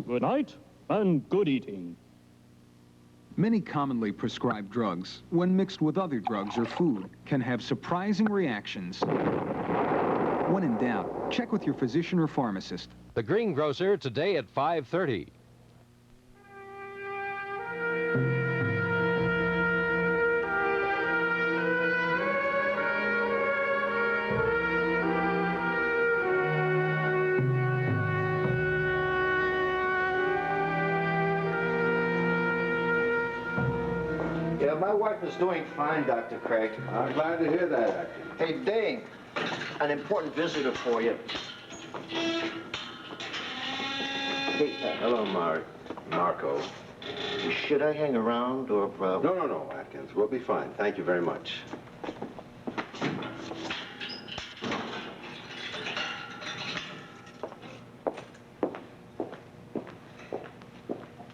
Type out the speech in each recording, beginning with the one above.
Good night, and good eating. Many commonly prescribed drugs, when mixed with other drugs or food, can have surprising reactions. When in doubt, check with your physician or pharmacist. The Greengrocer today at 5:30. Yeah, my wife is doing fine, Dr. Craig. I'm glad to hear that. Hey, Dane, an important visitor for you. Hey, Hello, Marco. should I hang around or... No, Atkins. We'll be fine. Thank you very much.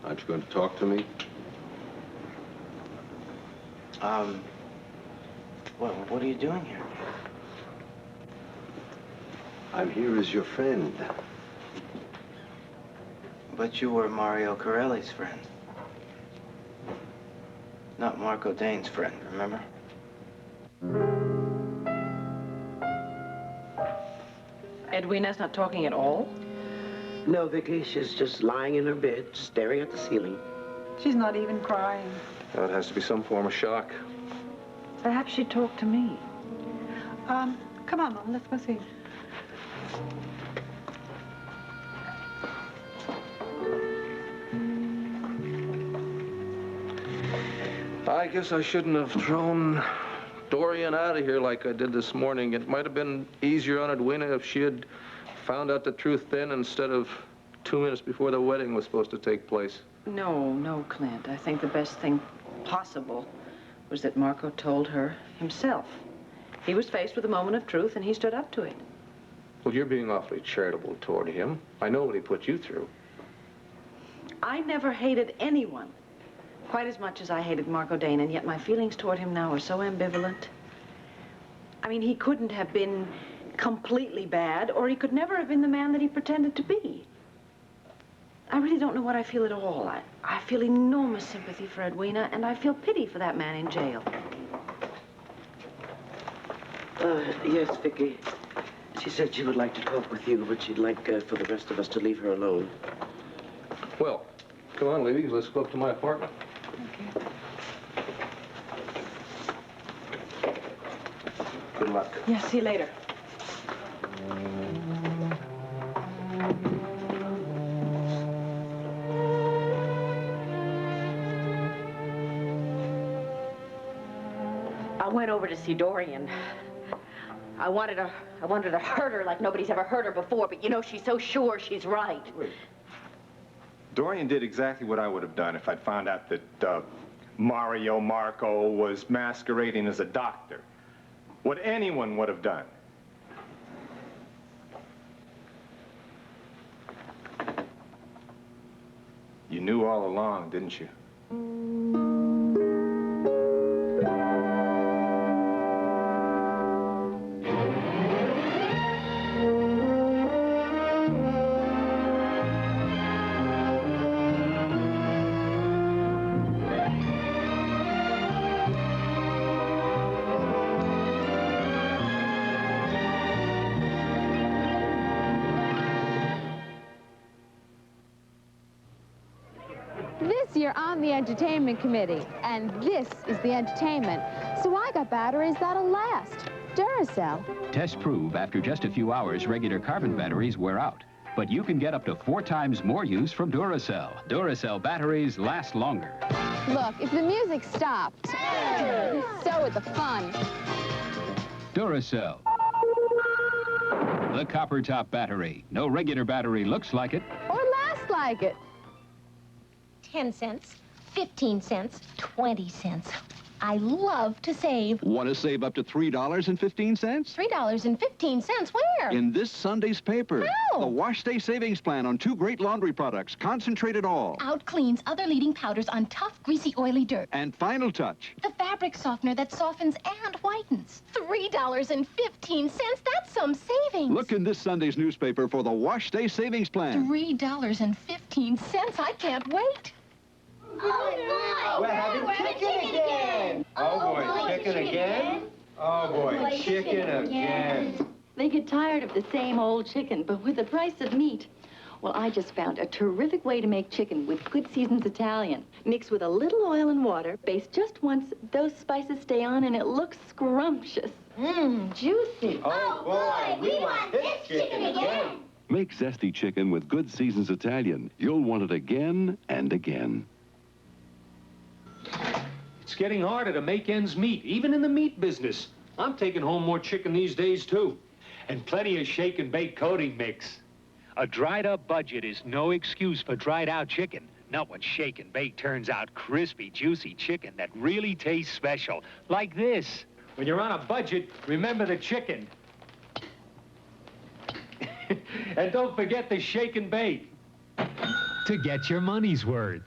Aren't you going to talk to me? Well, what are you doing here? I'm here as your friend. But you were Mario Corelli's friend. Not Marco Dane's friend, remember? Edwina's not talking at all? No, Vicky, she's just lying in her bed, staring at the ceiling. She's not even crying. Well, it has to be some form of shock. Perhaps she'd talk to me. Come on, Mom, let's go see. I guess I shouldn't have thrown Dorian out of here like I did this morning. It might have been easier on Edwina if she had found out the truth then instead of 2 minutes before the wedding was supposed to take place. No, Clint. I think the best thing possible was that Marco told her himself. He was faced with a moment of truth, and he stood up to it. Well, you're being awfully charitable toward him. I know what he put you through. I never hated anyone quite as much as I hated Marco Dane, and yet my feelings toward him now are so ambivalent. I mean, he couldn't have been completely bad, or he could never have been the man that he pretended to be. I really don't know what I feel at all. I feel enormous sympathy for Edwina, and I feel pity for that man in jail. Yes, Vicky. She said she would like to talk with you, but she'd like for the rest of us to leave her alone. Well, come on, ladies. Let's go up to my apartment. Okay. Good luck. Yeah, see you later. I went over to see Dorian. I wanted to hurt her like nobody's ever hurt her before, but you know, she's so sure she's right. Wait. Dorian did exactly what I would have done if I'd found out that Marco was masquerading as a doctor. What anyone would have done. You knew all along, didn't you? You're on the entertainment committee, and this is the entertainment. So I got batteries that'll last. Duracell. Tests prove after just a few hours, regular carbon batteries wear out. But you can get up to 4 times more use from Duracell. Duracell batteries last longer. Look, if the music stopped, so would the fun. Duracell. The copper top battery. No regular battery looks like it. Or lasts like it. 10 cents, 15 cents, 20 cents. I love to save. Want to save up to $3.15? $3.15? Where? In this Sunday's paper. How? The Wash Day Savings Plan on 2 great laundry products. Concentrated all. Out cleans other leading powders on tough, greasy, oily dirt. And final touch. The fabric softener that softens and whitens. $3.15? That's some savings. Look in this Sunday's newspaper for the Wash Day Savings Plan. $3.15? I can't wait. Oh, boy! We're having chicken again! Oh, boy, chicken again? Oh, boy, chicken again. They get tired of the same old chicken, but with the price of meat. Well, I just found a terrific way to make chicken with Good Seasons Italian. Mix with a little oil and water, baste just once, those spices stay on, and it looks scrumptious. Mmm, juicy. Oh, boy, we want this chicken again. Make zesty chicken with Good Seasons Italian. You'll want it again and again. It's getting harder to make ends meet, even in the meat business. I'm taking home more chicken these days, too. And plenty of shake and bake coating mix. A dried-up budget is no excuse for dried-out chicken. Not when shake and bake turns out crispy, juicy chicken that really tastes special. Like this. When you're on a budget, remember the chicken. And don't forget the shake and bake. To get your money's worth.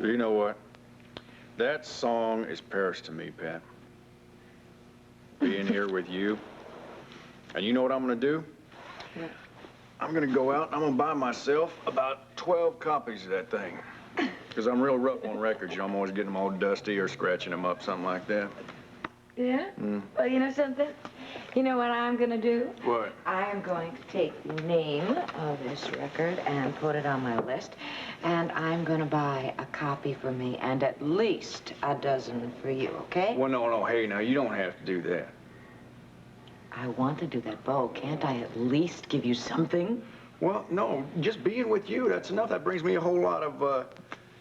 You know what? That song is Paris to me, Pat. Being here with you. And you know what I'm gonna do? Yeah. I'm gonna go out and I'm gonna buy myself about 12 copies of that thing. Because I'm real rough on records. You know, I'm always getting them all dusty or scratching them up, something like that. Yeah? Well, you know something? You know what I'm going to do? What? I am going to take the name of this record and put it on my list, and I'm going to buy a copy for me and at least a dozen for you, okay? Well, no, hey, now, you don't have to do that. I want to do that, Bo. Can't I at least give you something? Well, no, just being with you, that's enough. That brings me a whole lot of,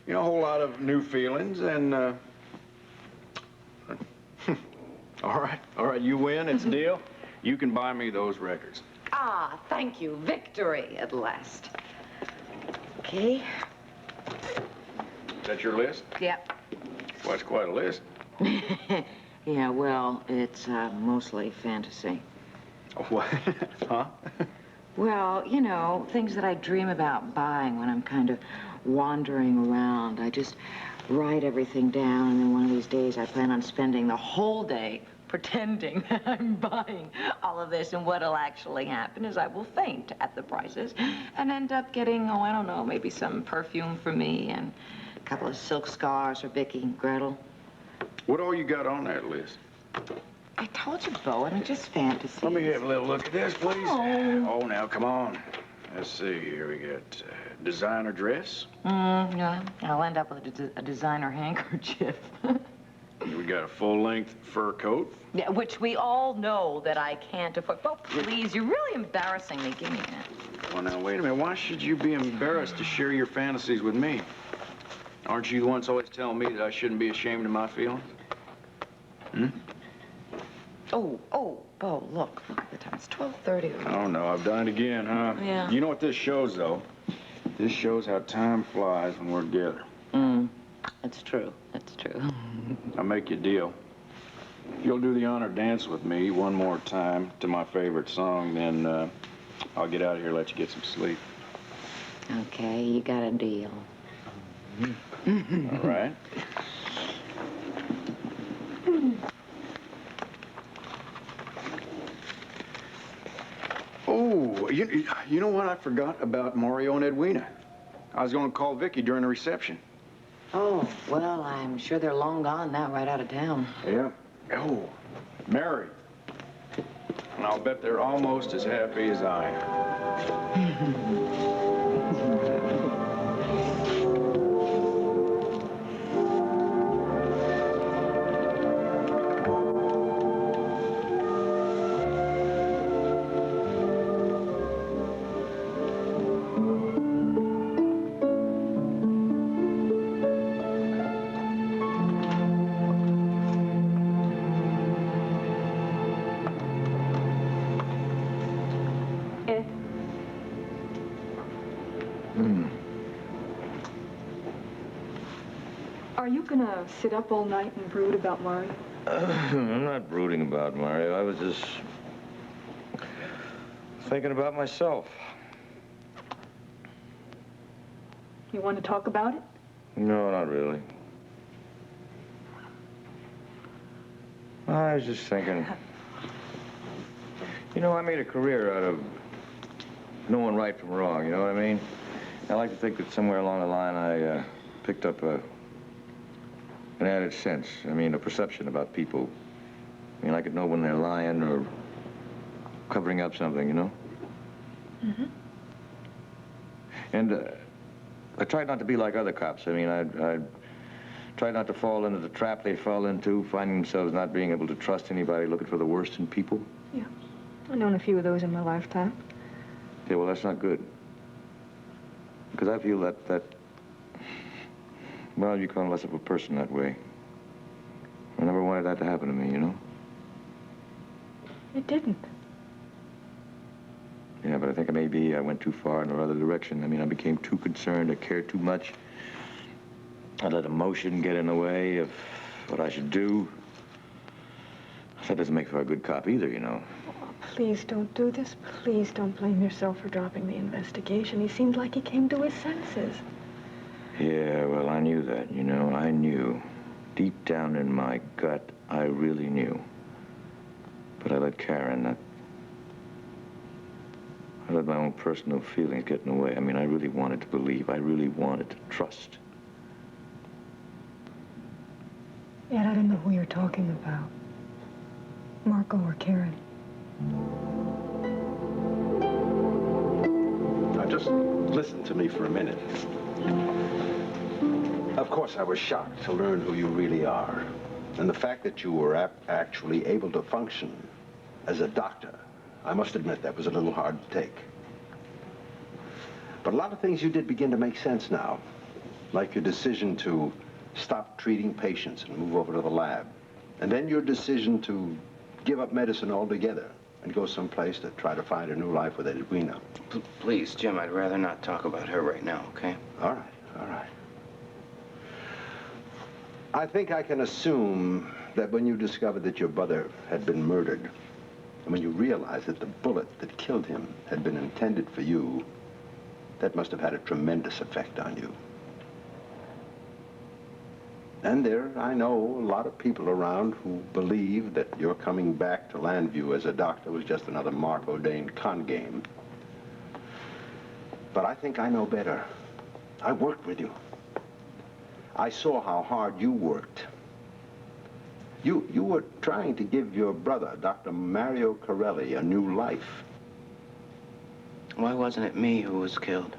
you know, a whole lot of new feelings, and, all right, you win, it's a deal. You can buy me those records. Ah, thank you. Victory at last. Okay. Is that your list? Yep. Well, that's quite a list. Yeah, well, it's mostly fantasy. What? Huh? Well, you know, things that I dream about buying when I'm kind of wandering around. I just write everything down, and then one of these days I plan on spending the whole day pretending that I'm buying all of this, and what'll actually happen is I will faint at the prices and end up getting, oh, I don't know, maybe some perfume for me and a couple of silk scarves for Vicky and Gretel. What all you got on that list? I told you, Bo, I mean, just fantasy. Let me have a little look at this, please. Oh. Oh, now, come on. Let's see here. We got designer dress. Yeah, I'll end up with a designer handkerchief. We got a full-length fur coat. Yeah, which we all know that I can't afford. Bo, please, you're really embarrassing me. Give me that. Well, now, wait a minute. Why should you be embarrassed to share your fantasies with me? Aren't you the ones always telling me that I shouldn't be ashamed of my feelings? Hmm? Oh, Bo, look at the time. It's 12:30. Oh, no, I've done it again, huh? Yeah. You know what this shows, though? This shows how time flies when we're together. It's true. It's true. I'll make you a deal. You'll do the honor dance with me one more time to my favorite song, then I'll get out of here and let you get some sleep. Okay, you got a deal. All right. Oh, you know what I forgot about Mario and Edwina? I was going to call Vicky during the reception. Oh, well, I'm sure they're long gone now, right out of town. Yeah. Oh, Mary. And I'll bet they're almost as happy as I am. Are you gonna sit up all night and brood about Mario? I'm not brooding about Mario. I was just thinking about myself. You want to talk about it? No, not really. I was just thinking, you know, I made a career out of knowing right from wrong, you know what I mean? I like to think that somewhere along the line I picked up an added sense, a perception about people. I could know when they're lying or covering up something, you know? Mm-hmm. And I tried not to be like other cops. I tried not to fall into the trap they fall into, finding themselves not being able to trust anybody, looking for the worst in people. Yeah. I've known a few of those in my lifetime. Yeah, well, that's not good. Because I feel that well, you become less of a person that way. I never wanted that to happen to me, you know? It didn't. Yeah, but I think maybe I went too far in the other direction. I became too concerned. I cared too much. I let emotion get in the way of what I should do. That doesn't make for a good cop either, you know. Oh, please don't do this. Please don't blame yourself for dropping the investigation. He seemed like he came to his senses. Yeah, well, I knew that, you know. I knew. Deep down in my gut, I really knew. But I let Karen, I let my own personal feelings get in the way. I really wanted to believe. I really wanted to trust. Yet I don't know who you're talking about. Marco or Karen. Now, just listen to me for a minute. Of course, I was shocked to learn who you really are. And the fact that you were actually able to function as a doctor, I must admit that was a little hard to take. But a lot of things you did begin to make sense now. Like your decision to stop treating patients and move over to the lab. And then your decision to give up medicine altogether and go someplace to try to find a new life with Edwina. Please, Jim, I'd rather not talk about her right now, okay? All right, all right. I think I can assume that when you discovered that your brother had been murdered, and when you realized that the bullet that killed him had been intended for you, that must have had a tremendous effect on you. And there, I know, a lot of people around who believe that your coming back to Landview as a doctor was just another Marco Dane con game. But I think I know better. I worked with you. I saw how hard you worked. You were trying to give your brother, Dr. Mario Corelli, a new life. Why wasn't it me who was killed?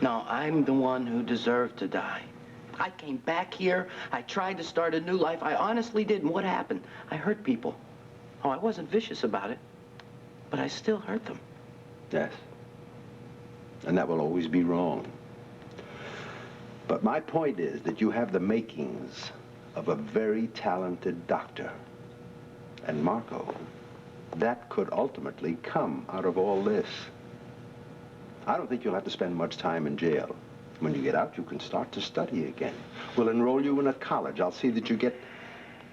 No, I'm the one who deserved to die. I came back here, I tried to start a new life, I honestly did, and what happened? I hurt people. Oh, I wasn't vicious about it, but I still hurt them. Yes. And that will always be wrong. But my point is that you have the makings of a very talented doctor. And Marco, that could ultimately come out of all this. I don't think you'll have to spend much time in jail. When you get out, you can start to study again. We'll enroll you in a college. I'll see that you get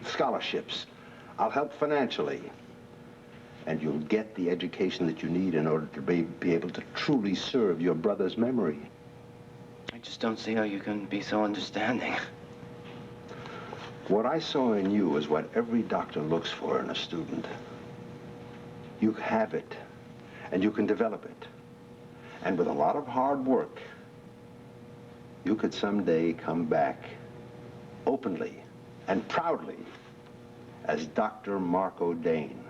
scholarships. I'll help financially. And you'll get the education that you need in order to be able to truly serve your brother's memory. I just don't see how you can be so understanding. What I saw in you is what every doctor looks for in a student. You have it, and you can develop it. And with a lot of hard work, you could someday come back openly and proudly as Dr. Marco Dane.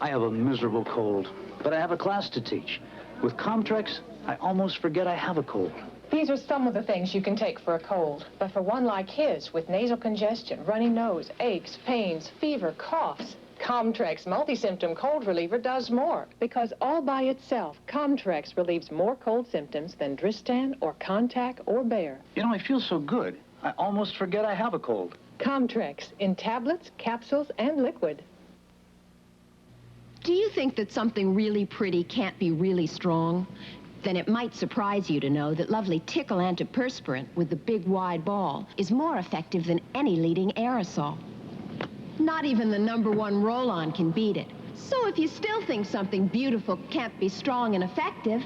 I have a miserable cold, but I have a class to teach. With Comtrex, I almost forget I have a cold. These are some of the things you can take for a cold. But for one like his, with nasal congestion, runny nose, aches, pains, fever, coughs, Comtrex multi-symptom cold reliever does more. Because all by itself, Comtrex relieves more cold symptoms than Dristan or Contac or Bayer. You know, I feel so good, I almost forget I have a cold. Comtrex in tablets, capsules, and liquid. Do you think that something really pretty can't be really strong? Then it might surprise you to know that lovely Tickle antiperspirant with the big wide ball is more effective than any leading aerosol. Not even the #1 roll-on can beat it. So if you still think something beautiful can't be strong and effective,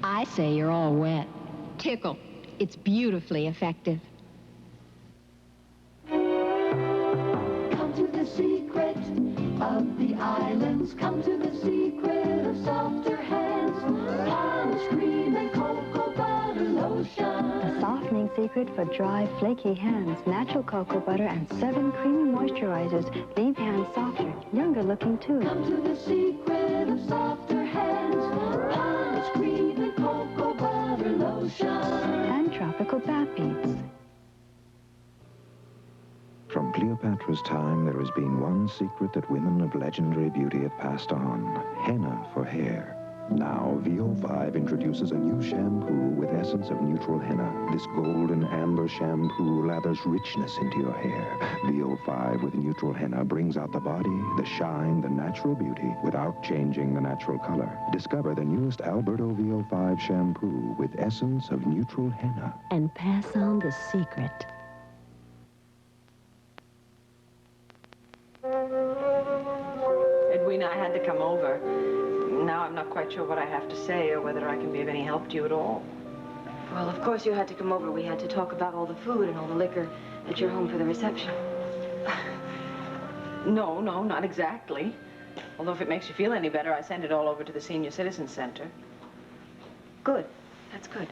I say you're all wet. Tickle. It's beautifully effective. Come to the secret of the islands. Come to the secret of softer hands. Palms, cream, and cocoa butter lotion. A softening secret for dry, flaky hands. Natural cocoa butter and 7 creamy moisturizers leave hands softer, younger looking too. Come to the secret of softer hands. Palms, cream, and cocoa butter lotion. And tropical bath beads. From Cleopatra's time, there has been one secret that women of legendary beauty have passed on: henna for hair. Now, VO5 introduces a new shampoo with essence of neutral henna. This golden amber shampoo lathers richness into your hair. VO5 with neutral henna brings out the body, the shine, the natural beauty without changing the natural color. Discover the newest Alberto VO5 shampoo with essence of neutral henna. And pass on the secret. Edwina, I had to come over. Now I'm not quite sure what I have to say or whether I can be of any help to you at all. Well, of course you had to come over. We had to talk about all the food and all the liquor at your home for the reception. No, not exactly. Although if it makes you feel any better, I sent it all over to the Senior Citizen Center. Good. That's good.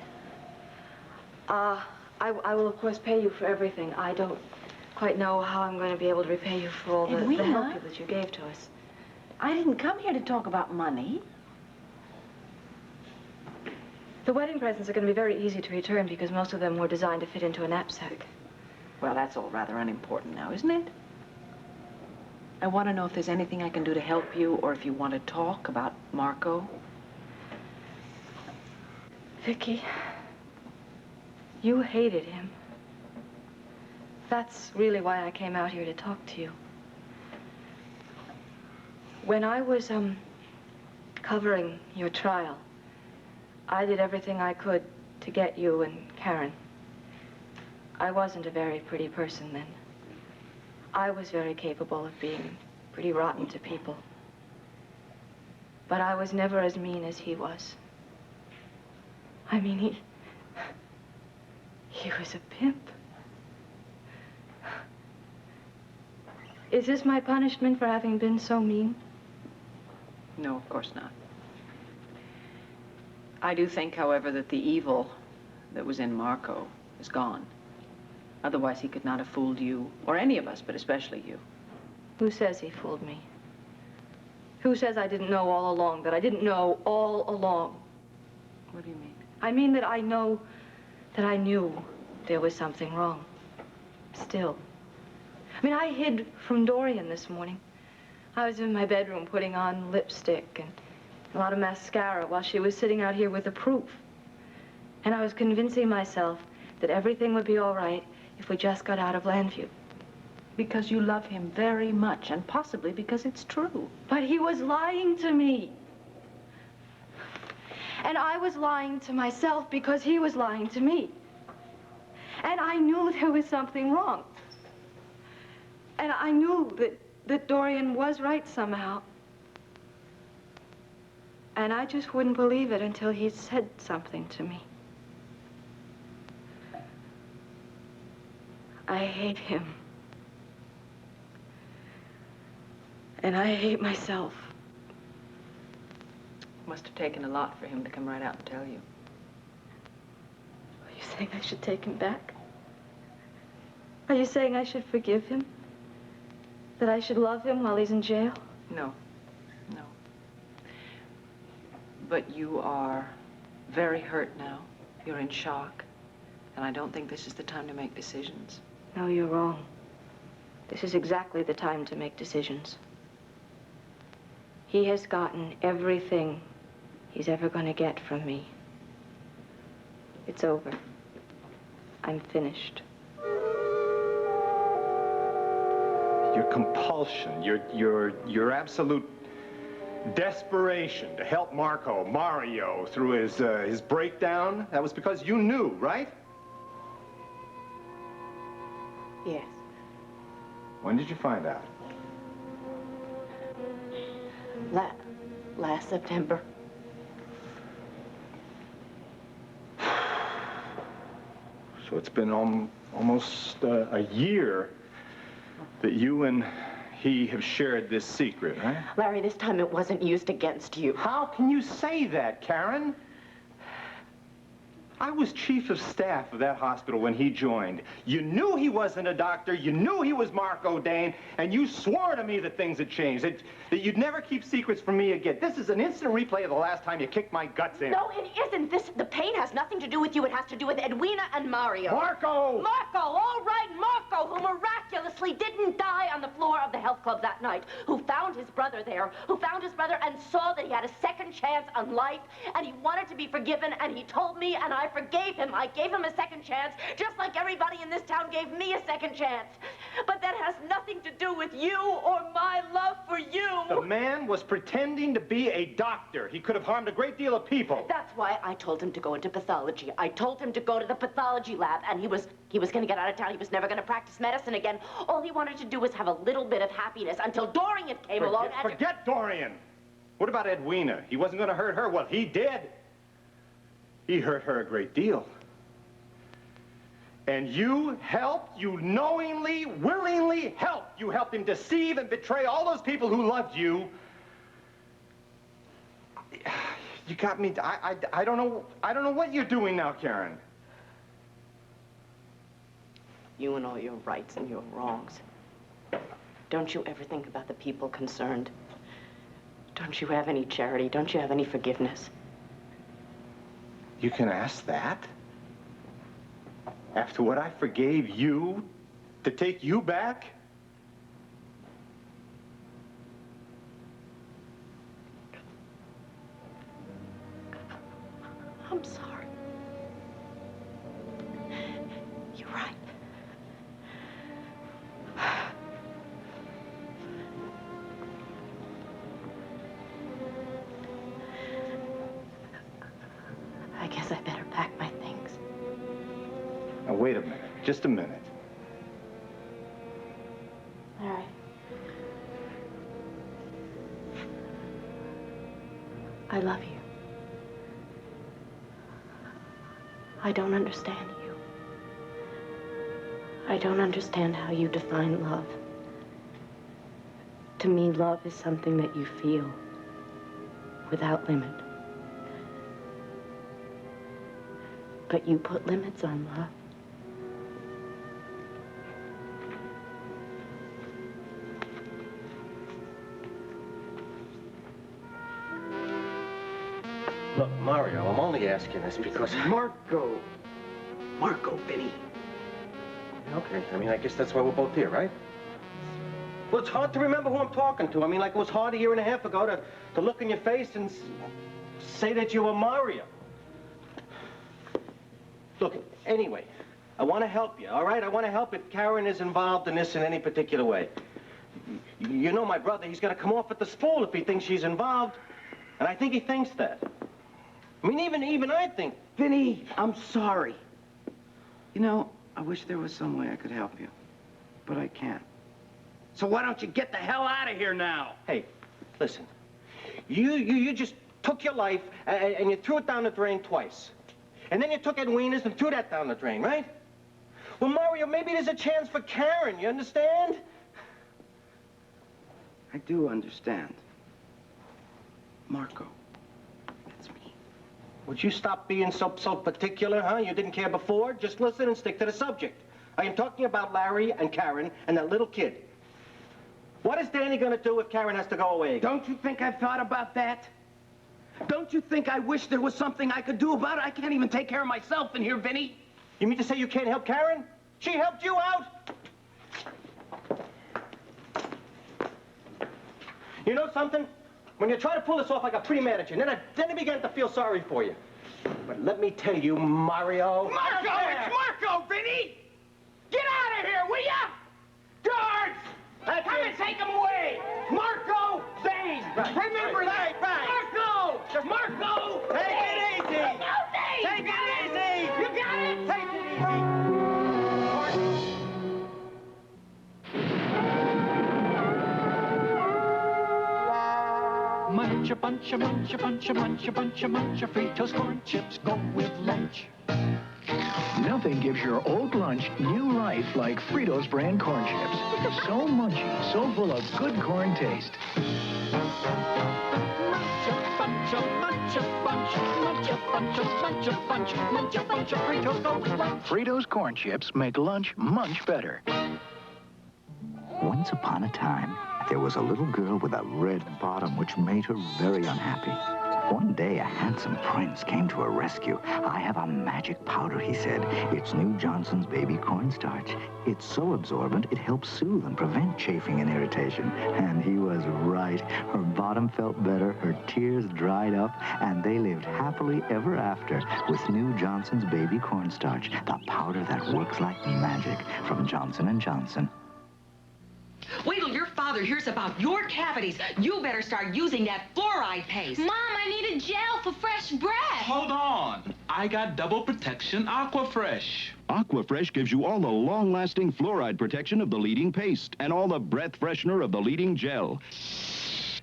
I will, of course, pay you for everything. I don't quite know how I'm going to be able to repay you for all the help that you gave to us. I didn't come here to talk about money. The wedding presents are going to be very easy to return because most of them were designed to fit into a knapsack. Well, that's all rather unimportant now, isn't it? I want to know if there's anything I can do to help you or if you want to talk about Marco. Vicky, you hated him. That's really why I came out here to talk to you. When I was, covering your trial, I did everything I could to get you and Karen. I wasn't a very pretty person then. I was very capable of being pretty rotten to people. But I was never as mean as he was. I mean, he was a pimp. Is this my punishment for having been so mean? No, of course not. I do think, however, that the evil that was in Marco is gone. Otherwise, he could not have fooled you, or any of us, but especially you. Who says he fooled me? Who says I didn't know all along, that I didn't know all along? What do you mean? I mean that I know that I knew there was something wrong. Still. I mean, I hid from Dorian this morning. I was in my bedroom putting on lipstick and a lot of mascara while she was sitting out here with the proof. And I was convincing myself that everything would be all right if we just got out of Landview. Because you love him very much, and possibly because it's true. But he was lying to me. And I was lying to myself because he was lying to me. And I knew there was something wrong. And I knew that Dorian was right somehow. And I just wouldn't believe it until he said something to me. I hate him. And I hate myself. Must have taken a lot for him to come right out and tell you. Are you saying I should take him back? Are you saying I should forgive him? That I should love him while he's in jail? No. No. But you are very hurt now. You're in shock. And I don't think this is the time to make decisions. No, you're wrong. This is exactly the time to make decisions. He has gotten everything he's ever going to get from me. It's over. I'm finished. Your compulsion, your absolute desperation to help Mario, through his breakdown, that was because you knew, right? Yes. When did you find out? Last September. So it's been almost a year that you and he have shared this secret, right? Larry, this time it wasn't used against you. How can you say that, Karen? I was chief of staff of that hospital when he joined. You knew he wasn't a doctor, you knew he was Marco Dane, and you swore to me that things had changed, that you'd never keep secrets from me again. This is an instant replay of the last time you kicked my guts in. No, it isn't. The pain has nothing to do with you. It has to do with Edwina and Mario. Marco! Marco, all right, Marco, who miraculously didn't die on the floor of the health club that night, who found his brother there, and saw that he had a second chance on life, and he wanted to be forgiven, and he told me, and I forgave him. I gave him a second chance, just like everybody in this town gave me a second chance. But that has nothing to do with you or my love for you. The man was pretending to be a doctor. He could have harmed a great deal of people. That's why I told him to go into pathology. I told him to go to the pathology lab, and he was going to get out of town. He was never going to practice medicine again. All he wanted to do was have a little bit of happiness until Dorian came along. Forget Dorian. What about Edwina? He wasn't going to hurt her. Well, he did. He hurt her a great deal. And you helped, you knowingly, willingly helped. You helped him deceive and betray all those people who loved you. You got me, I don't know what you're doing now, Karen. You and all your rights and your wrongs. Don't you ever think about the people concerned? Don't you have any charity? Don't you have any forgiveness? You can ask that? After what I forgave you, to take you back? I'm sorry. You're right. I guess I better pack my things. Now, wait a minute. Just a minute. All right. I love you. I don't understand you. I don't understand how you define love. To me, love is something that you feel without limit. But you put limits on love. Look, Mario, I'm only asking this because... Marco, Vinny. Okay, I mean, I guess that's why we're both here, right? Well, it's hard to remember who I'm talking to. I mean, like it was hard a year and a half ago to look in your face and say that you were Mario. Look, anyway, I want to help you, all right? I want to help if Karen is involved in this in any particular way. You know my brother, he's going to come off at the spool if he thinks she's involved. And I think he thinks that. I mean, even I think... Vinny, I'm sorry. You know, I wish there was some way I could help you, but I can't. So why don't you get the hell out of here now? Hey, listen. You just took your life and you threw it down the drain twice. And then you took Edwina's and threw that down the drain, right? Well, Mario, maybe there's a chance for Karen, you understand? I do understand. Marco. Would you stop being so particular, huh? You didn't care before? Just listen and stick to the subject. I am talking about Larry and Karen and that little kid. What is Danny gonna do if Karen has to go away? Don't you think I've thought about that? Don't you think I wish there was something I could do about it? I can't even take care of myself in here, Vinny. You mean to say you can't help Karen? She helped you out? You know something? When you try to pull this off, I got pretty mad at you. And then I began to feel sorry for you. But let me tell you, Mario... Marco! It's Marco, Vinny! Get out of here, will ya? Guards! Come and take him away! Marco Dane! Remember that! Marco! Marco! Take it easy! Take it easy! You got it? Take it easy! Munch a bunch, a munch a bunch, a munch a bunch, a munch of Fritos corn chips. Go with lunch. Nothing gives your old lunch new life like Fritos brand corn chips. So munchy, so full of good corn taste. Munch a bunch, a munch a bunch, munch a bunch, a bunch a bunch, munch a bunch of Fritos. Go with lunch. Fritos corn chips make lunch much better. Once upon a time, there was a little girl with a red bottom which made her very unhappy. One day, a handsome prince came to her rescue. I have a magic powder, he said. It's New Johnson's baby cornstarch. It's so absorbent, it helps soothe and prevent chafing and irritation. And he was right. Her bottom felt better, her tears dried up, and they lived happily ever after with New Johnson's baby cornstarch, the powder that works like magic from Johnson & Johnson. Wait till your father hears about your cavities. You better start using that fluoride paste. Mom, I need a gel for fresh breath. Hold on. I got double protection Aquafresh. Aquafresh gives you all the long-lasting fluoride protection of the leading paste and all the breath freshener of the leading gel.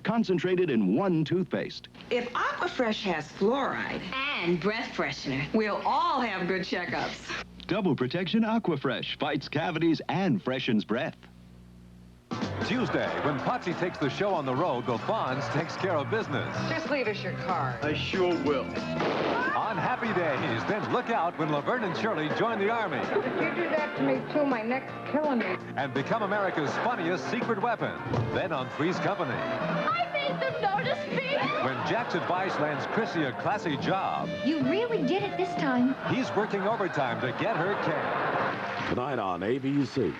Concentrated in one toothpaste. If Aquafresh has fluoride and breath freshener, we'll all have good checkups. Double protection Aquafresh fights cavities and freshens breath. Tuesday, when Potsy takes the show on the road, the Fonz takes care of business. Just leave us your card. I sure will. On happy days, then look out when Laverne and Shirley join the Army If you do that to me, too, my neck's killing me. and become America's funniest secret weapon. Then on Three's Company, I made them notice me. when Jack's advice lands Chrissy a classy job, You really did it this time. he's working overtime to get her can. Tonight on ABC.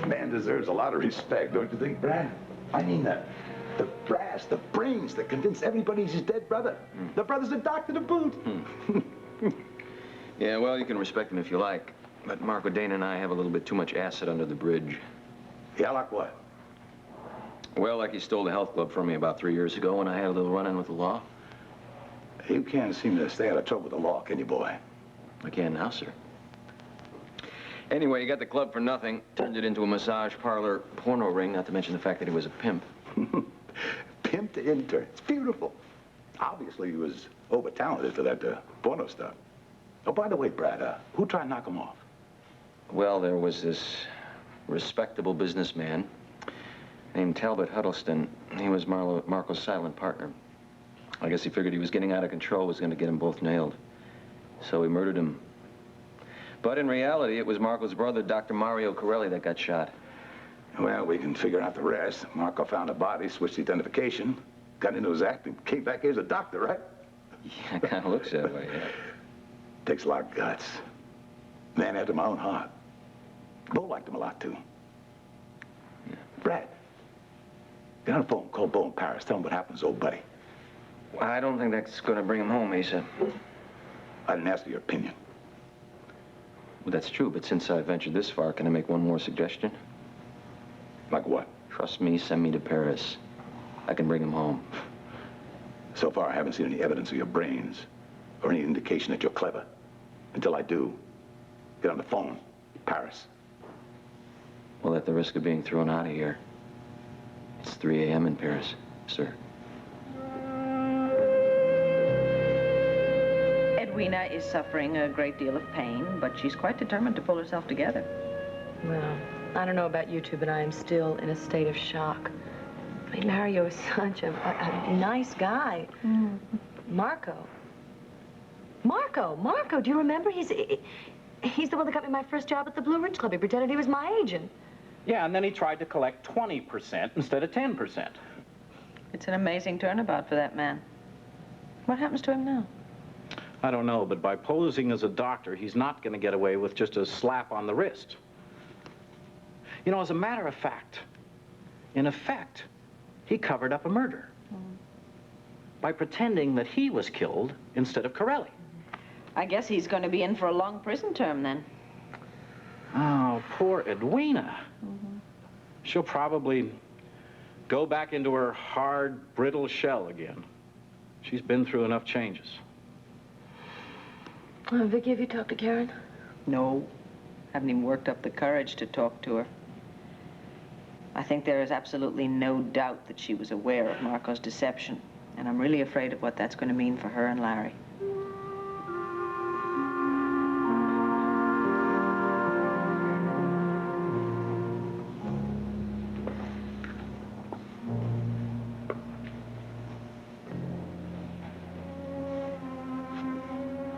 Man deserves a lot of respect, don't you think, Brad? I mean, the brass, the brains that convince everybody he's his dead brother. The brother's a doctor to boot. Yeah, well, you can respect him if you like. But Marco Dane and I have a little bit too much acid under the bridge. Yeah, like what? Well, like he stole the health club from me about 3 years ago when I had a little run-in with the law. You can't seem to stay out of trouble with the law, can you, boy? I can now, sir. Anyway, he got the club for nothing, turned it into a massage parlor porno ring, not to mention the fact that he was a pimp. Pimp to intern. It's beautiful. Obviously, he was over-talented for that porno stuff. Oh, by the way, Brad, who tried to knock him off? Well, there was this respectable businessman named Talbot Huddleston. He was Marco's silent partner. I guess he figured he was getting out of control, was going to get them both nailed. So he murdered him. But in reality, it was Marco's brother, Dr. Mario Corelli, that got shot. Well, we can figure out the rest. Marco found a body, switched identification, got into his act, and came back here as a doctor, right? Yeah, it kind of looks that way, yeah. Takes a lot of guts. Man after my own heart. Bo liked him a lot, too. Yeah. Brad, get on the phone, call Bo in Paris, tell him what happened to his old buddy. Well, I don't think that's going to bring him home, Asa. I didn't ask for your opinion. Well, that's true, but since I ventured this far, can I make one more suggestion? Like what? Trust me, send me to Paris. I can bring him home. So far, I haven't seen any evidence of your brains or any indication that you're clever. Until I do, get on the phone. Paris. Well, at the risk of being thrown out of here, it's 3 a.m. in Paris, sir. Edwina is suffering a great deal of pain, but she's quite determined to pull herself together. Well, I don't know about you two, but I am still in a state of shock. I mean, Mario is such a nice guy. Marco, do you remember? He's the one that got me my first job at the Blue Ridge Club. He pretended he was my agent. Yeah, and then he tried to collect 20% instead of 10%. It's an amazing turnabout for that man. What happens to him now? I don't know, but by posing as a doctor, he's not going to get away with just a slap on the wrist. You know, as a matter of fact, in effect, he covered up a murder by pretending that he was killed instead of Corelli. I guess he's going to be in for a long prison term then. Oh, poor Edwina. She'll probably go back into her hard, brittle shell again. She's been through enough changes. Vicky, have you talked to Karen? No. Haven't even worked up the courage to talk to her. I think there is absolutely no doubt that she was aware of Marco's deception, and I'm really afraid of what that's going to mean for her and Larry.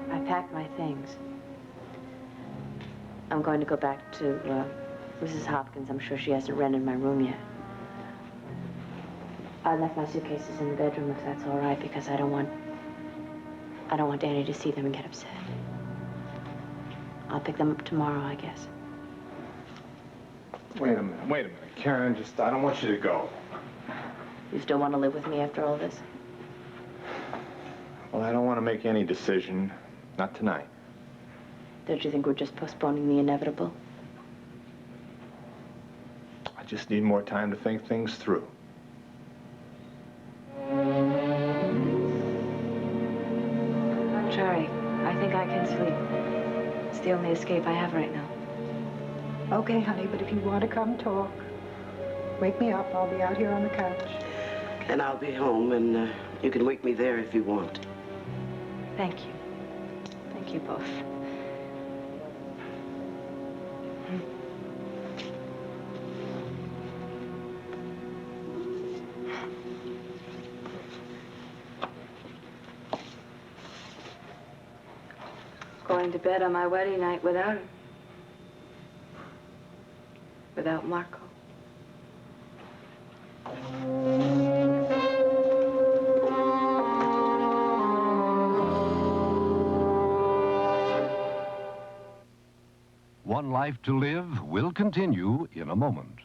I packed my things. I'm going to go back to Mrs. Hopkins. I'm sure she hasn't rented my room yet. I left my suitcases in the bedroom, if that's all right, because I don't want Danny to see them and get upset. I'll pick them up tomorrow, I guess. Wait a minute, Karen, I don't want you to go. You still want to live with me after all this? Well, I don't want to make any decision. Not tonight. Don't you think we're just postponing the inevitable? I just need more time to think things through. I'm sorry. I think I can sleep. It's the only escape I have right now. Okay, honey, but if you want to come talk, wake me up. I'll be out here on the couch. And I'll be home, and you can wake me there if you want. Thank you. Thank you both. Going to bed on my wedding night without him. Without Marco. One Life to Live will continue in a moment.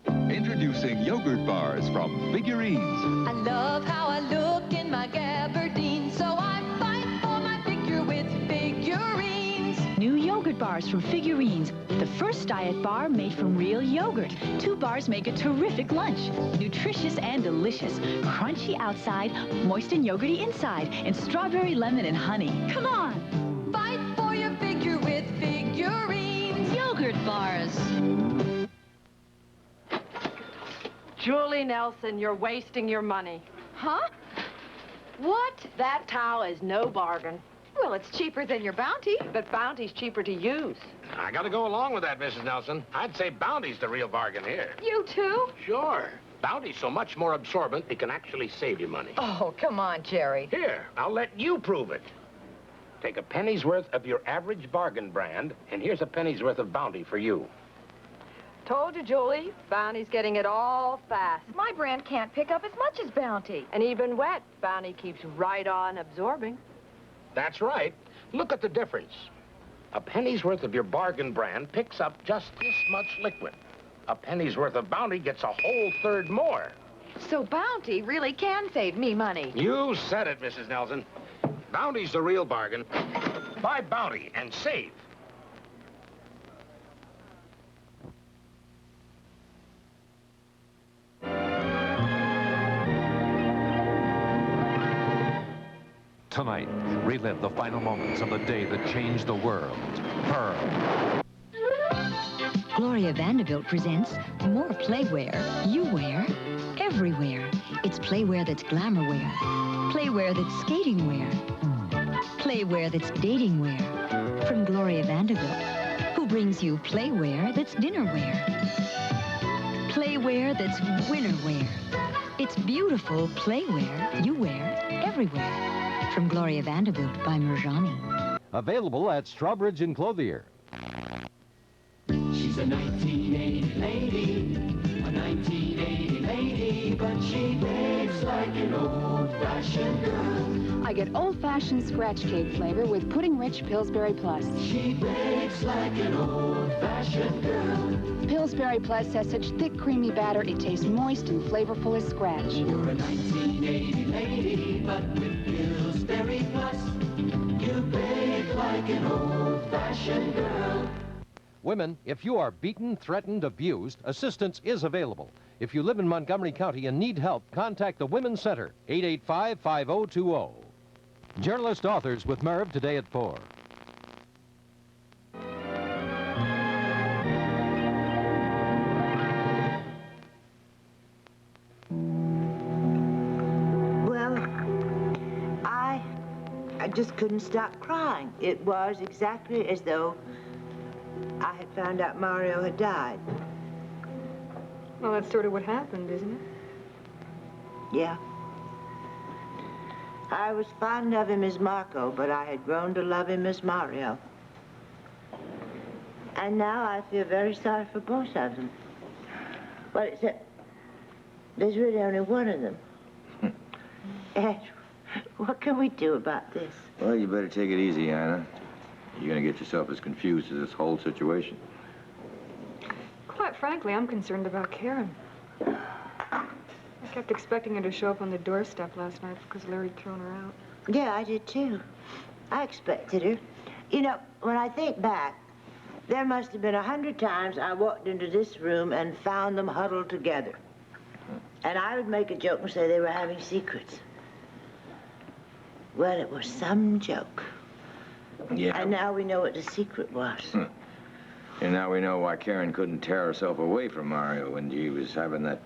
Introducing yogurt bars from Figurines. I love how I look in my gabardine, so I fight for my figure with Figurines. New yogurt bars from Figurines. The first diet bar made from real yogurt. 2 bars make a terrific lunch. Nutritious and delicious. Crunchy outside, moist and yogurty inside, and strawberry, lemon, and honey. Come on! Fight for your figure with Figurines. Yogurt bars. Julie Nelson, you're wasting your money. Huh? What? That towel is no bargain. Well, it's cheaper than your Bounty. But Bounty's cheaper to use. I gotta go along with that, Mrs. Nelson. I'd say Bounty's the real bargain here. You too? Sure. Bounty's so much more absorbent, it can actually save you money. Oh, come on, Jerry. Here, I'll let you prove it. Take a penny's worth of your average bargain brand, and here's a penny's worth of Bounty for you. Told you, Julie. Bounty's getting it all fast. My brand can't pick up as much as Bounty. And even wet, Bounty keeps right on absorbing. That's right. Look at the difference. A penny's worth of your bargain brand picks up just this much liquid. A penny's worth of Bounty gets a whole third more. So Bounty really can save me money. You said it, Mrs. Nelson. Bounty's the real bargain. Buy Bounty and save. Tonight, relive the final moments of the day that changed the world. Pearl. Gloria Vanderbilt presents more playwear you wear everywhere. It's playwear that's glamour wear, playwear that's skating wear, playwear that's dating wear. From Gloria Vanderbilt, who brings you playwear that's dinner wear, playwear that's winter wear. It's beautiful playwear you wear everywhere. From Gloria Vanderbilt by Merjani. Available at Strawbridge and Clothier. She's a 1980 lady, a 1980 lady, but she begs bakes like an old-fashioned girl. I get old-fashioned scratch cake flavor with pudding-rich Pillsbury Plus. She bakes like an old-fashioned girl. Pillsbury Plus has such thick, creamy batter, it tastes moist and flavorful as scratch. You're a 1980 lady, but with Pillsbury Plus, you bake like an old-fashioned girl. Women, if you are beaten, threatened, abused, assistance is available. If you live in Montgomery County and need help, contact the Women's Center, 885-5020. Journalist Authors with Merv today at 4. Well, I just couldn't stop crying. It was exactly as though I had found out Mario had died. Well, that's sort of what happened, isn't it? Yeah. I was fond of him as Marco, but I had grown to love him as Mario. And now I feel very sorry for both of them. Well, except there's really only one of them. Ed, what can we do about this? Well, you better take it easy, Anna. You're going to get yourself as confused as this whole situation. Quite frankly, I'm concerned about Karen. I kept expecting her to show up on the doorstep last night because Larry'd thrown her out. Yeah, I did too. I expected her. You know, when I think back, there must have been 100 times I walked into this room and found them huddled together. And I would make a joke and say they were having secrets. Well, it was some joke. Yeah. And now we know what the secret was. And now we know why Karen couldn't tear herself away from Mario when he was having that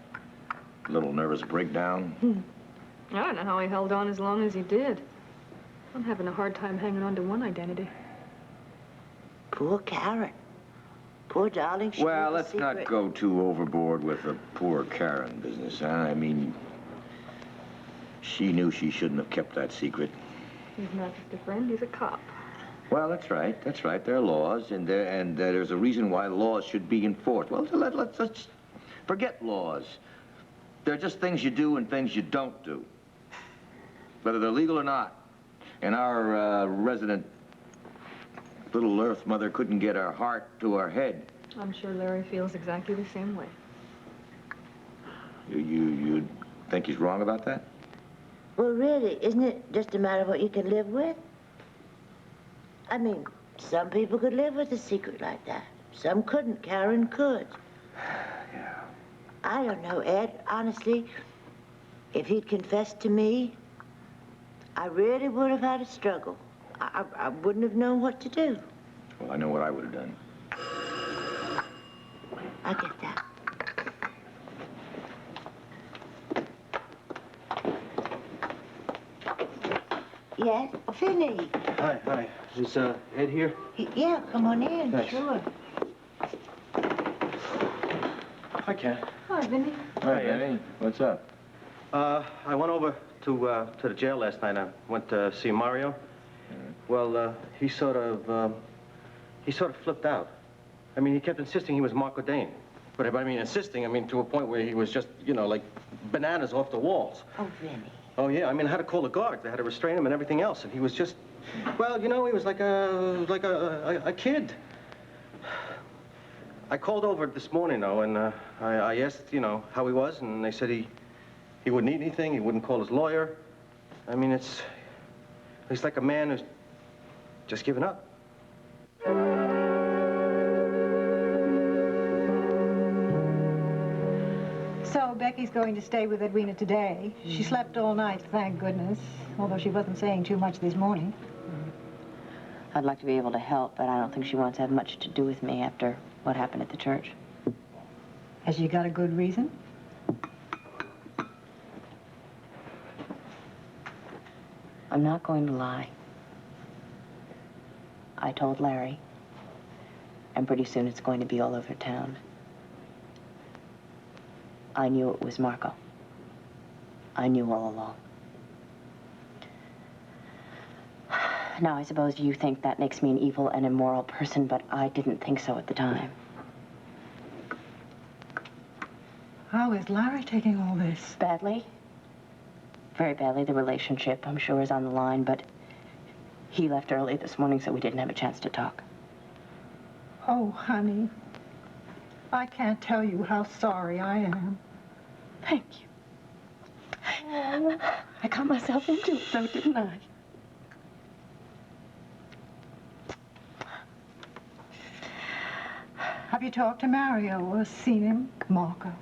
little nervous breakdown. I don't know how he held on as long as he did. I'm having a hard time hanging on to one identity. Poor Karen. Poor darling. Well, let's not go too overboard with the poor Karen business, huh? I mean, she knew she shouldn't have kept that secret. He's not just a friend, he's a cop. Well, that's right. That's right. There are laws, and there's a reason why laws should be enforced. Well, let's forget laws. They're just things you do and things you don't do, whether they're legal or not. And our resident little Earth mother couldn't get her heart to her head. I'm sure Larry feels exactly the same way. You think he's wrong about that? Well, really, isn't it just a matter of what you can live with? I mean, some people could live with a secret like that. Some couldn't. Karen could. Yeah. I don't know, Ed. Honestly, if he'd confessed to me, I really would have had a struggle. I wouldn't have known what to do. Well, I know what I would have done. I get that. Yes, Vinny. Hi. Is Ed here? Yeah, come on in. Thanks. Sure. Hi, Ken. Hi, Vinny. Hi, Eddie. What's up? I went over to the jail last night. I went to see Mario. Well, he sort of flipped out. I mean, he kept insisting he was Marco Dane. But I mean, insisting, I mean, to a point where he was just, you know, like bananas off the walls. Oh, Vinny. Oh, yeah, I mean, I had to call the guards. They had to restrain him and everything else. And he was just, well, you know, he was like a kid. I called over this morning, though, and I asked, you know, how he was, and they said he wouldn't eat anything, he wouldn't call his lawyer. I mean, he's like a man who's just given up. So Becky's going to stay with Edwina today. She slept all night, thank goodness, although she wasn't saying too much this morning. I'd like to be able to help, but I don't think she wants to have much to do with me after what happened at the church. Has she got a good reason? I'm not going to lie. I told Larry, and pretty soon it's going to be all over town. I knew it was Marco. I knew all along. Now, I suppose you think that makes me an evil and immoral person, but I didn't think so at the time. How is Larry taking all this? Badly. very badly. The relationship, I'm sure, is on the line, but he left early this morning, so we didn't have a chance to talk. Oh, honey, I can't tell you how sorry I am. Thank you. I got myself into it, though, didn't I? Have you talked to Mario or seen him, Marco?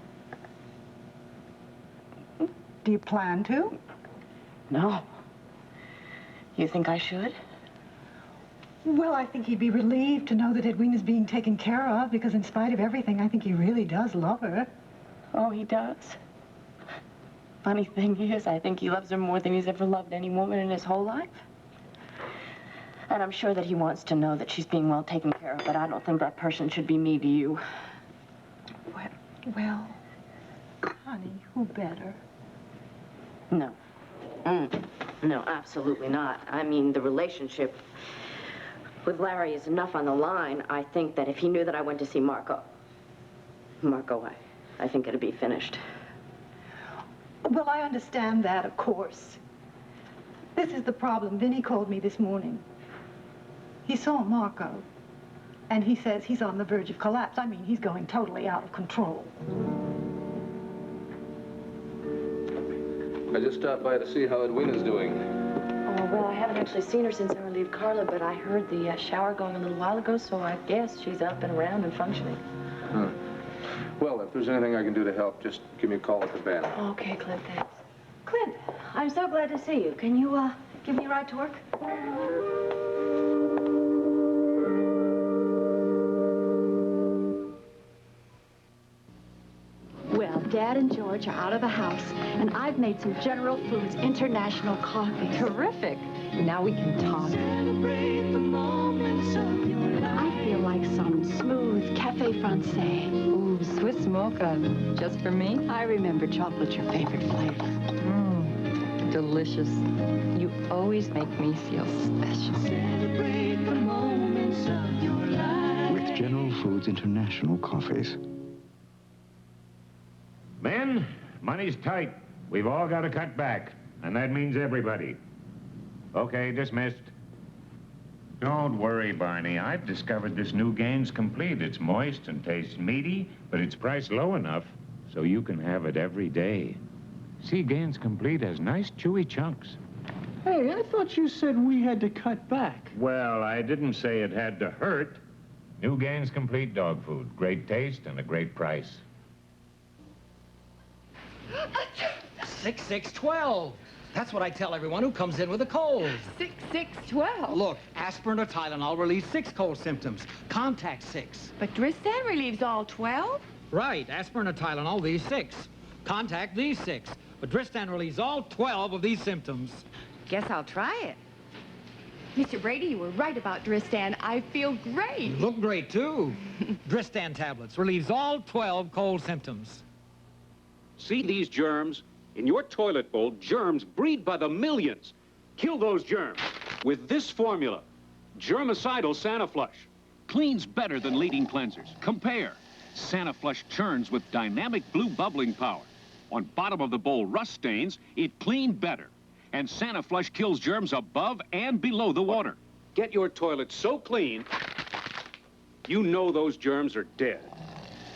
Do you plan to? No. You think I should? Well, I think he'd be relieved to know that Edwina's being taken care of, because in spite of everything, I think he really does love her. Oh, he does. Funny thing is, I think he loves her more than he's ever loved any woman in his whole life. And I'm sure that he wants to know that she's being well taken care of, but I don't think that person should be me to you. Well, honey, who better? No. No, absolutely not. I mean, the relationship with Larry is enough on the line. I think that if he knew that I went to see Marco, I think it'd be finished. Well, I understand that, of course. This is the problem. Vinny called me this morning. He saw Marco, and he says he's on the verge of collapse. I mean, he's going totally out of control. I just stopped by to see how Edwina's doing. Oh, well, I haven't actually seen her since I relieved Carla, but I heard the shower going a little while ago, so I guess she's up and around and functioning. Huh. Well, if there's anything I can do to help, just give me a call at the banner. Okay, Clint, thanks. Clint, I'm so glad to see you. Can you, give me a ride to work? Well, Dad and George are out of the house, and I've made some General Foods International coffee. Terrific. Now we can talk. I feel like some smooth cafe francais. Ooh, Swiss mocha. Just for me? I remember chocolate's your favorite flavor. Delicious. You always make me feel special. With General Foods International coffees. Men, money's tight. We've all got to cut back, and that means everybody. Okay, dismissed. Don't worry, Barney. I've discovered this new Gaines Complete. It's moist and tastes meaty, but it's priced low enough so you can have it every day. See, Gaines Complete has nice, chewy chunks. Hey, I thought you said we had to cut back. Well, I didn't say it had to hurt. New Gaines Complete dog food. Great taste and a great price. 6612. That's what I tell everyone who comes in with a cold. 6612. Look, aspirin or Tylenol relieves 6 cold symptoms. Contact 6. But Dristan relieves all 12? Right, aspirin or Tylenol, these 6. Contact these 6. But Dristan relieves all 12 of these symptoms. Guess I'll try it. Mr. Brady, you were right about Dristan. I feel great. You look great, too. Dristan tablets relieves all 12 cold symptoms. See these germs? In your toilet bowl, germs breed by the millions. Kill those germs with this formula. Germicidal Sanaflush. Cleans better than leading cleansers. Compare. Sanaflush churns with dynamic blue bubbling power. On bottom of the bowl rust stains, it cleaned better. And Sanaflush kills germs above and below the water. Get your toilet so clean, you know those germs are dead.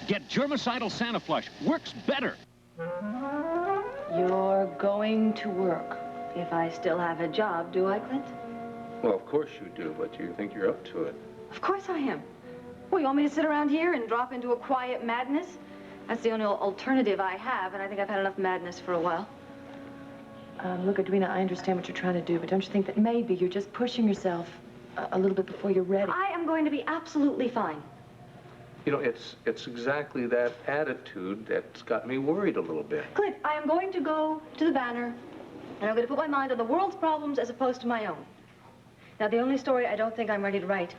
Get Germicidal Sanaflush. Works better. You're going to work. If I still have a job, do I, Clint? Well, of course you do, but do you think you're up to it? Of course I am. Well, you want me to sit around here and drop into a quiet madness? That's the only alternative I have, and I think I've had enough madness for a while. Look, Edwina, I understand what you're trying to do, but don't you think that maybe you're just pushing yourself a little bit before you're ready? I am going to be absolutely fine. You know, it's exactly that attitude that's got me worried a little bit. Clint, I am going to go to the banner, and I'm going to put my mind on the world's problems as opposed to my own. Now, the only story I don't think I'm ready to write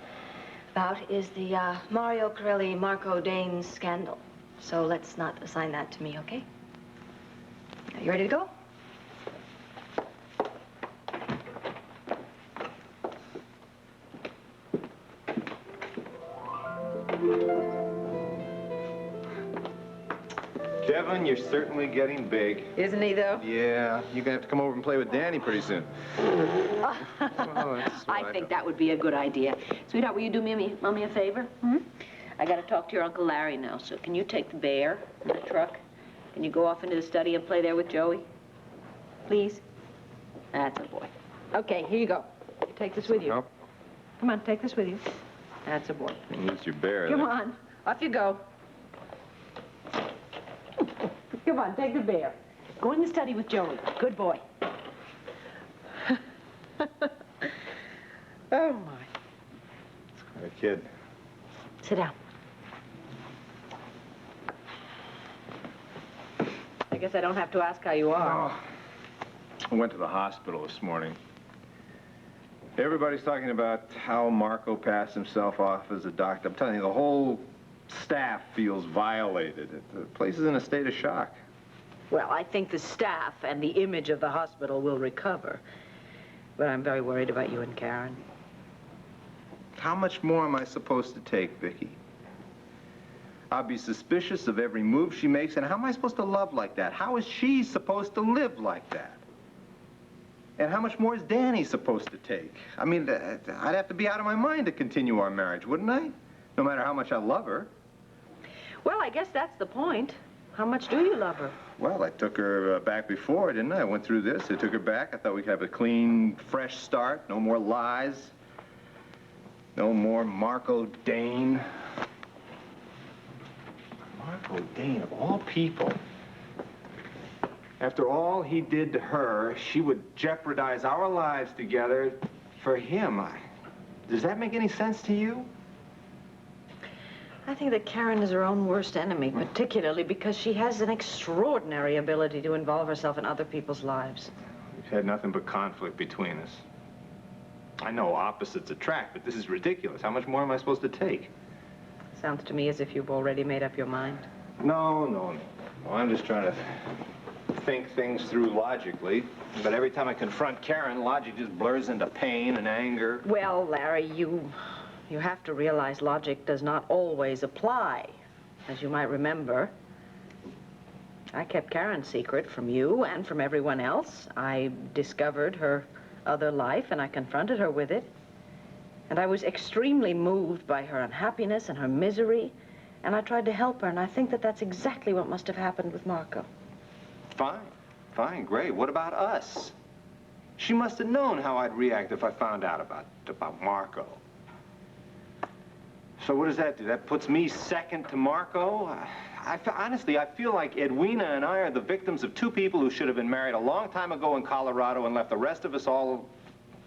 about is the Mario Corelli, Marco Danes scandal. So let's not assign that to me, okay? Now, you ready to go? Kevin, Evan, you're certainly getting big. Isn't he, though? Yeah, you're gonna have to come over and play with Danny pretty soon. Oh, that's I think that would be a good idea. Sweetheart, will you do Mommy a favor? I got to talk to your Uncle Larry now, so can you take the bear in the truck? Can you go off into the study and play there with Joey? Please? That's a boy. Okay, here you go. Take this with you. Help? Come on, take this with you. That's a boy. You lose your bear. Come on, off you go. Come on, take the bear. Go in the study with Joey. Good boy. Oh, my. Hey, kid. Sit down. I guess I don't have to ask how you are. Oh. I went to the hospital this morning. Everybody's talking about how Marco passed himself off as a doctor. I'm telling you, the whole staff feels violated. The place is in a state of shock. Well, I think the staff and the image of the hospital will recover. But I'm very worried about you and Karen. How much more am I supposed to take, Vicki? I'll be suspicious of every move she makes, and how am I supposed to love like that? How is she supposed to live like that? And how much more is Danny supposed to take? I mean, I'd have to be out of my mind to continue our marriage, wouldn't I? No matter how much I love her. Well, I guess that's the point. How much do you love her? Well, I took her back before, didn't I? I went through this. I took her back. I thought we'd have a clean, fresh start. No more lies. No more Marco Dane. Marco Dane, of all people. After all he did to her, she would jeopardize our lives together for him. Does that make any sense to you? I think that Karen is her own worst enemy, particularly because she has an extraordinary ability to involve herself in other people's lives. We've had nothing but conflict between us. I know opposites attract, but this is ridiculous. How much more am I supposed to take? Sounds to me as if you've already made up your mind. No. I'm just trying to think things through logically. But every time I confront Karen, logic just blurs into pain and anger. Well, Larry, you have to realize logic does not always apply. As you might remember, I kept Karen's secret from you and from everyone else. I discovered her other life, and I confronted her with it. And I was extremely moved by her unhappiness and her misery, and I tried to help her, and I think that that's exactly what must have happened with Marco. Fine, great. What about us? She must have known how I'd react if I found out about Marco. So what does that do? That puts me second to Marco? Honestly, I feel like Edwina and I are the victims of two people who should have been married a long time ago in Colorado and left the rest of us all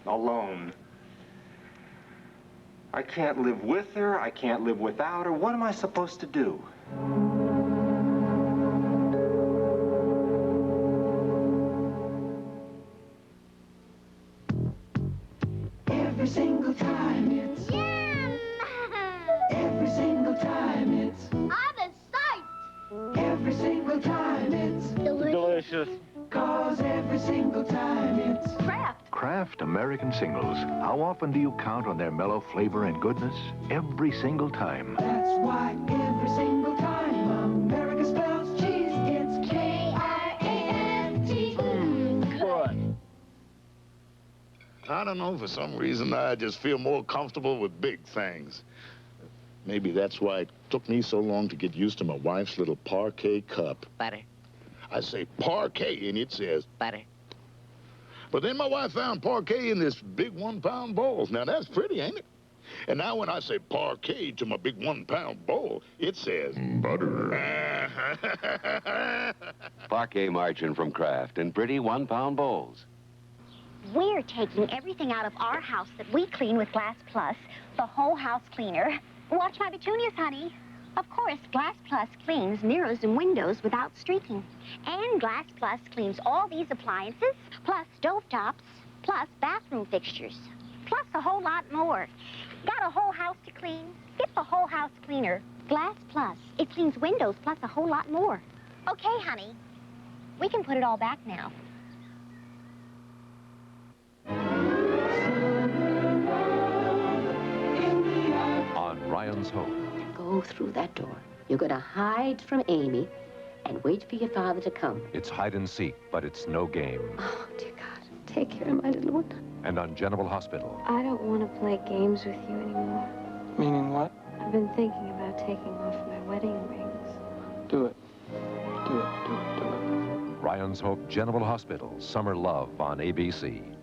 alone. I can't live with her. I can't live without her. What am I supposed to do? Every single time it's yum. Every single time it's I'm a sight. Every single time it's delicious. 'Cause every single time it's Kraft American Singles. How often do you count on their mellow flavor and goodness? Every single time. That's why every single time America spells cheese, it's K-R-A-F-T. Good. I don't know, for some reason, I just feel more comfortable with big things. Maybe that's why it took me so long to get used to my wife's little parquet cup. Butter. I say parquet, and it says Butter. But then my wife found parquet in this big 1-pound bowl. Now, that's pretty, ain't it? And now when I say parquet to my big 1-pound bowl, it says butter. Parquet margarine from Kraft in pretty 1-pound bowls. We're taking everything out of our house that we clean with Glass Plus, the whole house cleaner. Watch my petunias, honey. Of course, Glass Plus cleans mirrors and windows without streaking. And Glass Plus cleans all these appliances, plus stovetops, plus bathroom fixtures, plus a whole lot more. Got a whole house to clean? Get the whole house cleaner. Glass Plus. It cleans windows plus a whole lot more. Okay, honey. We can put it all back now. On Ryan's Home. Go through that door. You're going to hide from Amy, and wait for your father to come. It's hide and seek, but it's no game. Oh, dear God. Take care of my little one. And on General Hospital. I don't want to play games with you anymore. Meaning what? I've been thinking about taking off my wedding rings. Do it. Do it, do it, do it. Ryan's Hope General Hospital, Summer Love on ABC.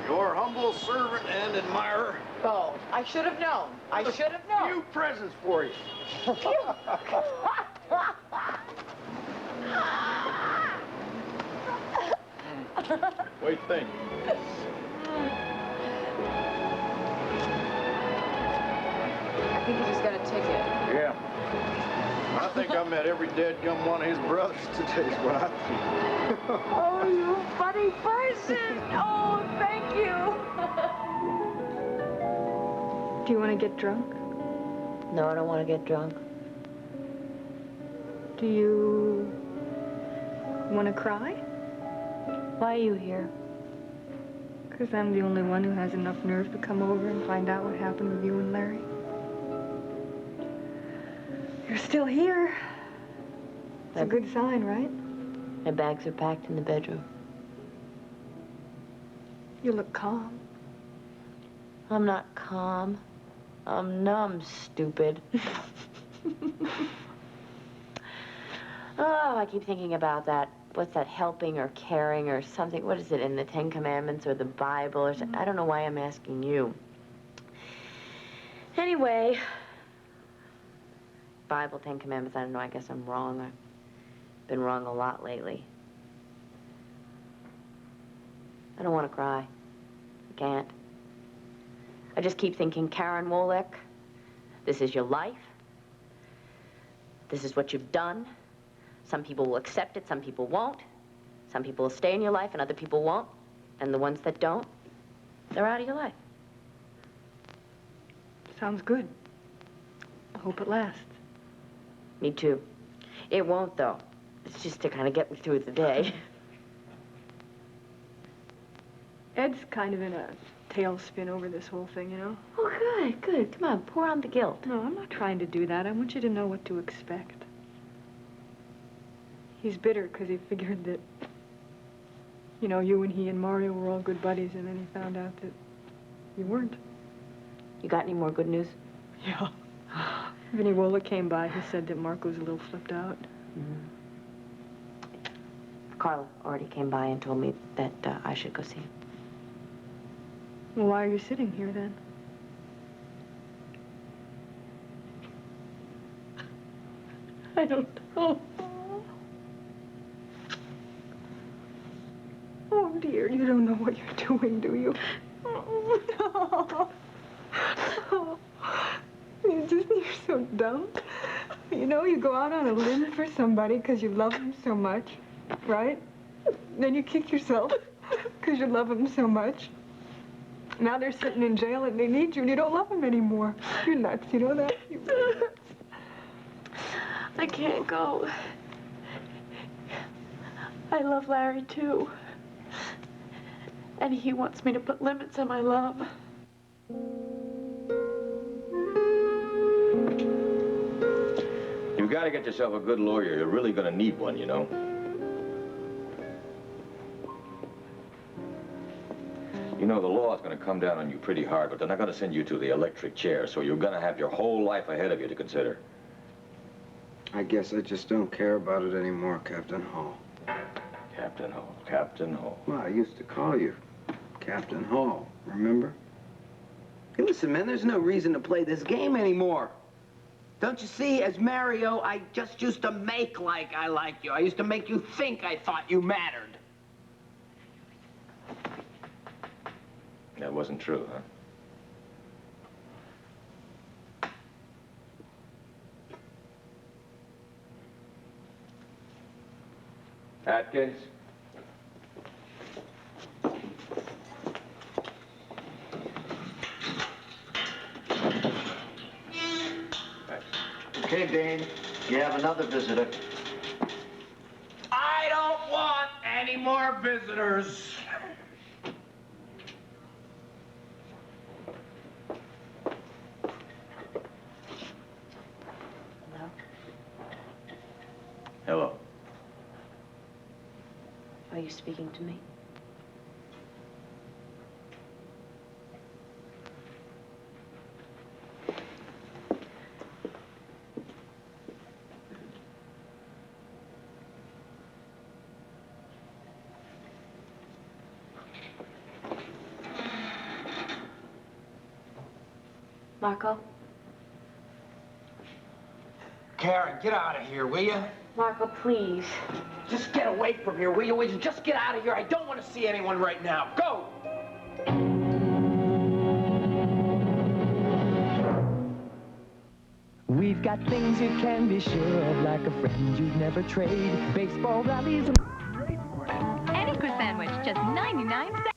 Your humble servant and admirer. Oh, I should have known. I should have known. Few presents for you. What do you think? I think he just got a ticket. Yeah. I think I met every dead-gum one of his brothers today is what I think. Oh, you a funny person. Oh, thank you. Do you want to get drunk? No, I don't want to get drunk. Do you want to cry? Why are you here? Because I'm the only one who has enough nerve to come over and find out what happened with you and Larry. You're still here. It's a good sign, right? My bags are packed in the bedroom. You look calm. I'm not calm. I'm numb, stupid. Oh, I keep thinking about that. What's that, helping or caring or something? What is it, in the Ten Commandments or the Bible or something? I don't know why I'm asking you. Anyway, Bible, Ten Commandments, I don't know, I guess I'm wrong. I've been wrong a lot lately. I don't want to cry. I can't. I just keep thinking, Karen Wolek, this is your life. This is what you've done. Some people will accept it, some people won't. Some people will stay in your life and other people won't. And the ones that don't, they're out of your life. Sounds good. I hope it lasts. Me too. It won't, though. It's just to kind of get me through the day. Ed's kind of in a tailspin over this whole thing, you know? Oh, good, good. Come on, pour on the guilt. No, I'm not trying to do that. I want you to know what to expect. He's bitter because he figured that, you know, you and he and Mario were all good buddies, and then he found out that you weren't. You got any more good news? Yeah. Vinny Wola came by. He said that Marco was a little flipped out. Mm-hmm. Carla already came by and told me that I should go see him. Well, why are you sitting here, then? I don't know. Oh, dear, you don't know what you're doing, do you? Oh, no. Oh, you're so dumb. You know, you go out on a limb for somebody because you love them so much, right? Then you kick yourself because you love them so much. Now they're sitting in jail and they need you and you don't love them anymore. You're nuts, you know that? You're really nuts. I can't go. I love Larry, too. And he wants me to put limits on my love. You've got to get yourself a good lawyer. You're really going to need one, you know. You know, the law is going to come down on you pretty hard, but they're not going to send you to the electric chair, so you're going to have your whole life ahead of you to consider. I guess I just don't care about it anymore, Captain Hall. Captain Hall, Captain Hall. Well, I used to call you Captain Hall, remember? Hey, listen, man, there's no reason to play this game anymore. Don't you see, as Mario, I just used to make like I liked you. I used to make you think I thought you mattered. That wasn't true, huh? Atkins? Okay, Dane, you have another visitor. I don't want any more visitors. Hello? Hello. Are you speaking to me? Marco? Karen, get out of here, will you? Marco, please. Just get away from here, will you? Will you just get out of here? I don't want to see anyone right now. Go! We've got things you can be sure of, like a friend you'd never trade. Baseball rallies and... Any good sandwich, just 99 cents.